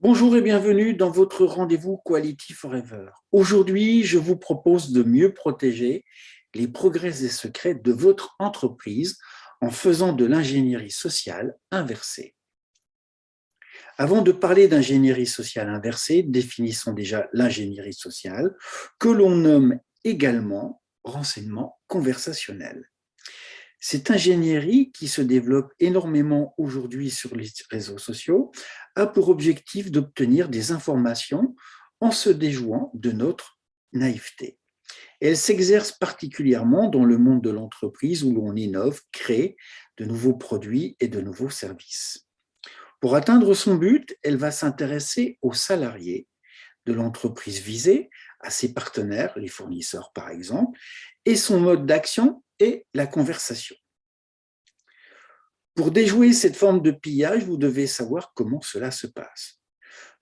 Bonjour et bienvenue dans votre rendez-vous Quality Forever. Aujourd'hui, je vous propose de mieux protéger les progrès et secrets de votre entreprise en faisant de l'ingénierie sociale inversée. Avant de parler d'ingénierie sociale inversée, définissons déjà l'ingénierie sociale, que l'on nomme également renseignement conversationnel. Cette ingénierie, qui se développe énormément aujourd'hui sur les réseaux sociaux, a pour objectif d'obtenir des informations en se déjouant de notre naïveté. Elle s'exerce particulièrement dans le monde de l'entreprise où l'on innove, crée de nouveaux produits et de nouveaux services. Pour atteindre son but, elle va s'intéresser aux salariés de l'entreprise visée, à ses partenaires, les fournisseurs par exemple, et son mode d'action est la conversation. Pour déjouer cette forme de pillage, vous devez savoir comment cela se passe.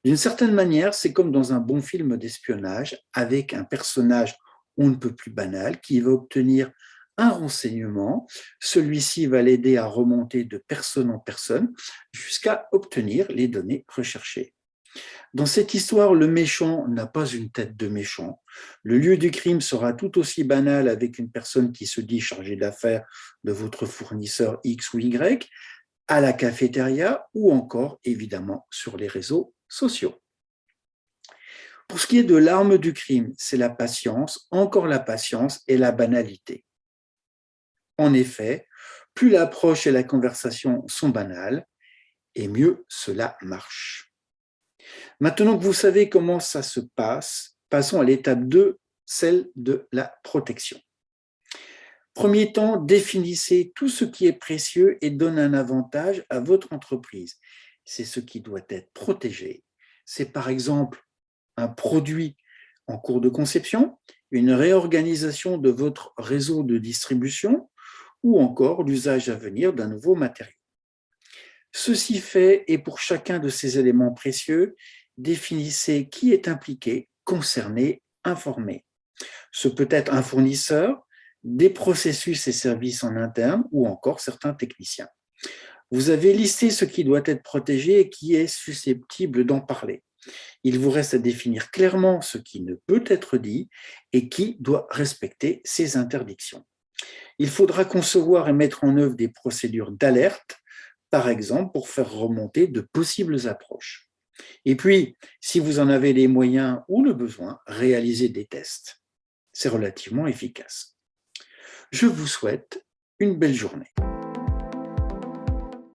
D'une certaine manière, c'est comme dans un bon film d'espionnage avec un personnage on ne peut plus banal qui va obtenir un renseignement. Celui-ci va l'aider à remonter de personne en personne jusqu'à obtenir les données recherchées. Dans cette histoire, le méchant n'a pas une tête de méchant. Le lieu du crime sera tout aussi banal avec une personne qui se dit chargée d'affaires de votre fournisseur X ou Y, à la cafétéria ou encore, évidemment, sur les réseaux sociaux. Pour ce qui est de l'arme du crime, c'est la patience, encore la patience et la banalité. En effet, plus l'approche et la conversation sont banales, et mieux cela marche. Maintenant que vous savez comment ça se passe, passons à l'étape 2, celle de la protection. Premier temps, définissez tout ce qui est précieux et donne un avantage à votre entreprise. C'est ce qui doit être protégé. C'est par exemple un produit en cours de conception, une réorganisation de votre réseau de distribution ou encore l'usage à venir d'un nouveau matériau. Ceci fait, et pour chacun de ces éléments précieux, définissez qui est impliqué, concerné, informé. Ce peut être un fournisseur, des processus et services en interne ou encore certains techniciens. Vous avez listé ce qui doit être protégé et qui est susceptible d'en parler. Il vous reste à définir clairement ce qui ne peut être dit et qui doit respecter ces interdictions. Il faudra concevoir et mettre en œuvre des procédures d'alerte, par exemple pour faire remonter de possibles approches. Et puis, si vous en avez les moyens ou le besoin, réalisez des tests. C'est relativement efficace. Je vous souhaite une belle journée.